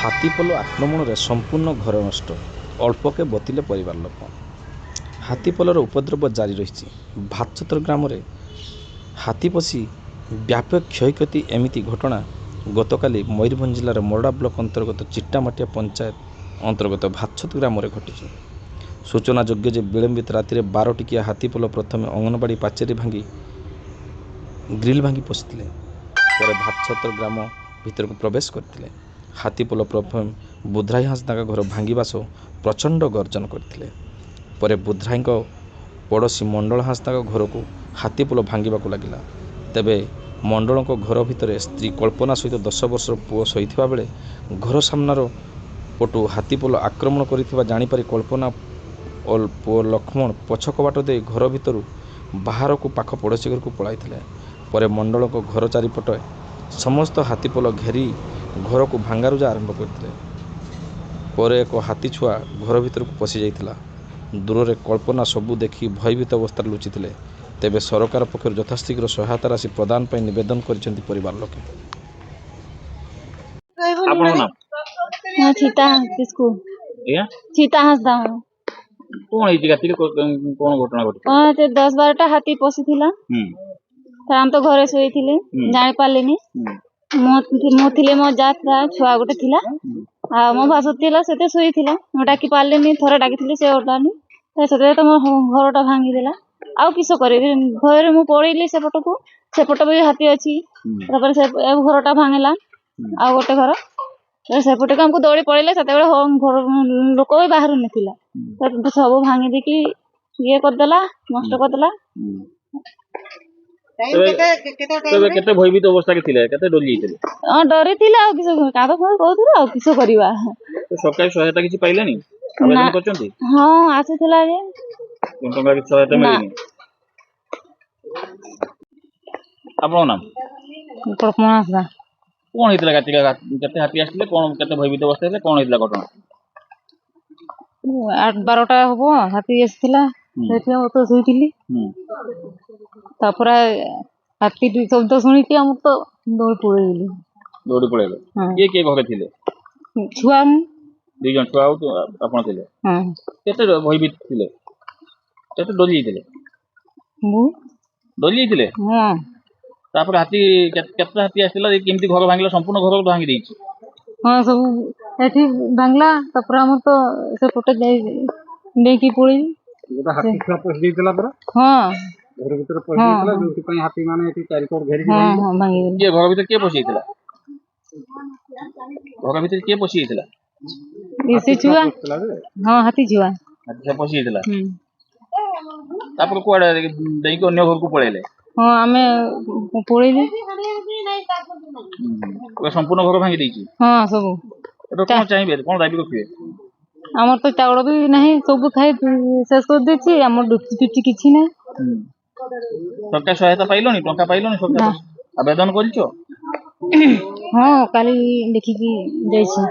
ହାତୀପଲ ଆକ୍ରମଣରେ ସମ୍ପୂର୍ଣ୍ଣ ଘର ନଷ୍ଟ, ଅଳ୍ପକେ ବତିଲେ ପରିବାର ଲୋକ। ହାତୀପଲର ଉପଦ୍ରବ ଜାରି ରହିଛି। ଭାତଛତ୍ର ଗ୍ରାମରେ ହାତୀ ପଶି ବ୍ୟାପକ କ୍ଷୟକ୍ଷତି। ଏମିତି ଘଟଣା ଗତକାଲି ମୟୂରଭଞ୍ଜ ଜିଲ୍ଲାର ମୋରଡ଼ା ବ୍ଲକ ଅନ୍ତର୍ଗତ ଚିଟାମାଟିଆ ପଞ୍ଚାୟତ ଅନ୍ତର୍ଗତ ଭାତଛତ୍ର ଗ୍ରାମରେ ଘଟିଛି। ସୂଚନାଯୋଗ୍ୟ ଯେ ବିଳମ୍ବିତ ରାତିରେ 12 ଟିକିଆ ହାତୀପଲ ପ୍ରଥମେ ଅଙ୍ଗନବାଡ଼ି ପାଚେରୀ ଭାଙ୍ଗି ଗ୍ରିଲ୍ ଭାଙ୍ଗି ପଶିଥିଲେ, ପରେ ଭାତଛତ୍ର ଗ୍ରାମ ଭିତରକୁ ପ୍ରବେଶ କରିଥିଲେ। ହାତୀପଲ ପ୍ରଥମେ ବୁଧରାଇ ହାଁସଦାଙ୍କ ଘର ଭାଙ୍ଗିବା ସହ ପ୍ରଚଣ୍ଡ ଗର୍ଜନ କରିଥିଲେ। ପରେ ବୁଧରାଇଙ୍କ ପଡ଼ୋଶୀ ମଣ୍ଡଳ ହାଁସଦାଙ୍କ ଘରକୁ ହାତୀପଲ ଭାଙ୍ଗିବାକୁ ଲାଗିଲା। ତେବେ ମଣ୍ଡଳଙ୍କ ଘର ଭିତରେ ସ୍ତ୍ରୀ କଳ୍ପନା ସହିତ 10 ବର୍ଷର ପୁଅ ଶୋଇଥିବା ବେଳେ ଘର ସାମ୍ନାର ପଟୁ ହାତୀପଲ ଆକ୍ରମଣ କରିଥିବା ଜାଣିପାରି କଳ୍ପନା ଓ ପୁଅ ଲକ୍ଷ୍ମଣ ପଛ କବାଟ ଦେଇ ଘର ଭିତରୁ ବାହାରକୁ ପାଖ ପଡ଼ୋଶୀ ଘରକୁ ପଳାଇଥିଲେ। ପରେ ମଣ୍ଡଳଙ୍କ ଘର ଚାରିପଟେ ସମସ୍ତ ହାତୀପଲ ଘେରି ଘରକୁ ଭାଙ୍ଗାରୁଜା ଆରମ୍ଭ କରିଥିଲେ। ପରେ ଏକ ହାତୀ ଛୁଆ ଘର ଭିତରକୁ ପଶି ଯାଇଥିଲା। ଦୂରରେ କଳ୍ପନା ସବୁ ଦେଖି ଭୟଭୀତ ଅବସ୍ଥାରେ ଲୁଚିଥିଲେ। ତେବେ ସରକାର ପକ୍ଷରୁ ଯଥାଶୀଘ୍ର ସହାୟତା ରାଶି ପ୍ରଦାନ ପାଇଁ ନିବେଦନ କରିଛନ୍ତି ପରିବାର ଲୋକେ। ଆପଣଙ୍କ ନାମ? ଛିତା ହାଁସକୁ ଆଜ୍ଞା ଛିତା ହାଁସଦା କଣ ହେଇଛି ରାତିରେ କଣ ଘଟଣା ଘଟିଛି? ସେ 10-12ଟା ହାତୀ ପଶିଥିଲା। ଆମେ ତ ଘରେ ଶୋଇଥିଲି, ଜାଣି ପାରିଲିନି। ମୁଁ ଥିଲେ, ମୋ ଯା ଥିଲା, ଛୁଆ ଗୋଟେ ଥିଲା, ଆଉ ମୋ ଭାସୁ ଥିଲା, ସେତେ ଶୋଇଥିଲା। ମୁଁ ଡାକି ପାରିଲିନି, ଥରେ ଡାକିଥିଲି, ସେ ଉଠିଲାନି। ସେଥିରେ ତ ମୋ ଘରଟା ଭାଙ୍ଗିଦେଲା। ଆଉ କିସ କରିବି, ଘରେ ମୁଁ ପଳେଇଲି ସେପଟକୁ। ସେପଟ ବି ହାତୀ ଅଛି। ତାପରେ ସେ ଘରଟା ଭାଙ୍ଗିଲା, ଆଉ ଗୋଟେ ଘର ସେପଟକୁ ଆମକୁ ଦୌଡ଼ି ପଳେଇଲେ। ସେତେବେଳେ ଘର ଲୋକ ବି ବାହାରୁ ନଥିଲା। ସବୁ ଭାଙ୍ଗି ଦେଇକି ଇଏ କରିଦେଲା, ନଷ୍ଟ କରିଦେଲା। କେତେ ଭୟଭୀତ ଅବସ୍ଥା ଥିଲେ, କେତେ ଡରି ଯାଇଥିଲେ? ଡରିଥିଲେ, ଆଉ କିସ କାଦ କହୁଥିଲେ, ଆଉ କିସ କରିବା। ସରକାରୀ ସହାୟତା କିଛି ପାଇଲେନି? ନା, କରିଛନ୍ତି? ହଁ ଆସିଥିଲା ଯେ ଟଙ୍କା କିଛି ସହାୟତା ମିଳିନି। ଆପଣଙ୍କ ନାମ? କଳ୍ପନା ହାଁସଦା। କଣ ହେଇଥିଲା? କେତେ ହାତୀ ଆସିଥିଲେ? କଣ କେତେ ଭୟଭୀତ ଅବସ୍ଥା ହେଇଥିଲା? କଣ ହେଇଥିଲା ଘଟଣା? 8-12ଟା ହବ ହାତୀ ଆସିଥିଲା। ସେଠି ମୁଁ ତ ଶୋଇଥିଲି। ତାପରେ ହାତୀ ଶବ୍ଦ ଶୁଣିକି ଆମକୁ ତ ଦୌଡ଼ି ପଳେଇଲି। ଦୌଡ଼ି ପଳେଇଲେ? କିଏ କିଏ ଘରେ ଥିଲେ? ଛୁଆ 2 ଜଣ ଛୁଆ ଆଉ ଆପଣ ଥିଲେ। କେତେ ଭୟଭୀତ ଥିଲେ? କେତେ ଡରି ଯାଇଥିଲେ? ଡରି ଯାଇଥିଲେ? ତାପରେ ହାତୀ କେତେ ହାତୀ ଆସିଥିଲା? କେମିତି ଘର ଭାଙ୍ଗିଲା? ସମ୍ପୂର୍ଣ୍ଣ ଘର ଭାଙ୍ଗି ଦେଇଛି? ହଁ, ସବୁ ଏଠି ଭାଙ୍ଗିଲା। ତାପରେ ଆମର ତ ସେପଟେ ନେଇକି ପଳେଇଲି। ହାତୀ ଛୁଆ ପଶି ଯାଇଥିଲା ପରା? ହଁ, ଘର ଭିତରେ ପଶି ଯାଇଥିଲା, ଯୋଉଥିପାଇଁ ହାତୀ ମାନେ ଏଠି ଚାରିକର ଘେରିକି ଭାଙ୍ଗିଦେଲେ। କିଏ ଘର ଭିତରେ କିଏ ପଶି ଯାଇଥିଲା? ଘର ଭିତରେ କିଏ ପଶି ଯାଇଥିଲା? ସେ ଛୁଆ। ହଁ, ହାତୀ ଛୁଆ। ହାତୀ ଛୁଆ ପଶି ଯାଇଥିଲା। ତାପରେ କୁଆଡେ ଦେଇକି ଅନ୍ୟ ଘରକୁ ପଳେଇଲେ? ହଁ, ଆମେ ପଳେଇଲୁ। ସମ୍ପୂର୍ଣ୍ଣ ଘର ଭାଙ୍ଗି ଦେଇଛି? ହଁ, ସବୁ। ଏବେ କଣ ଚାହିଁବେ? କଣ ଦାବି ରଖିବେ? ଆମର ତ ଚାଉଳ ବି ନାହିଁ, ସବୁ ଖାଇ ଶେଷ କରିଦେଇଛି। ଆମର କିଛି ନାହିଁ। ସରକାର ସହାୟତା ପାଇଲନି? ଟଙ୍କା ପାଇଲନି? ସରକାର ଆବେଦନ କରିଛ? ହଁ, କାଲି ଲେଖିକି ଯାଇଛି।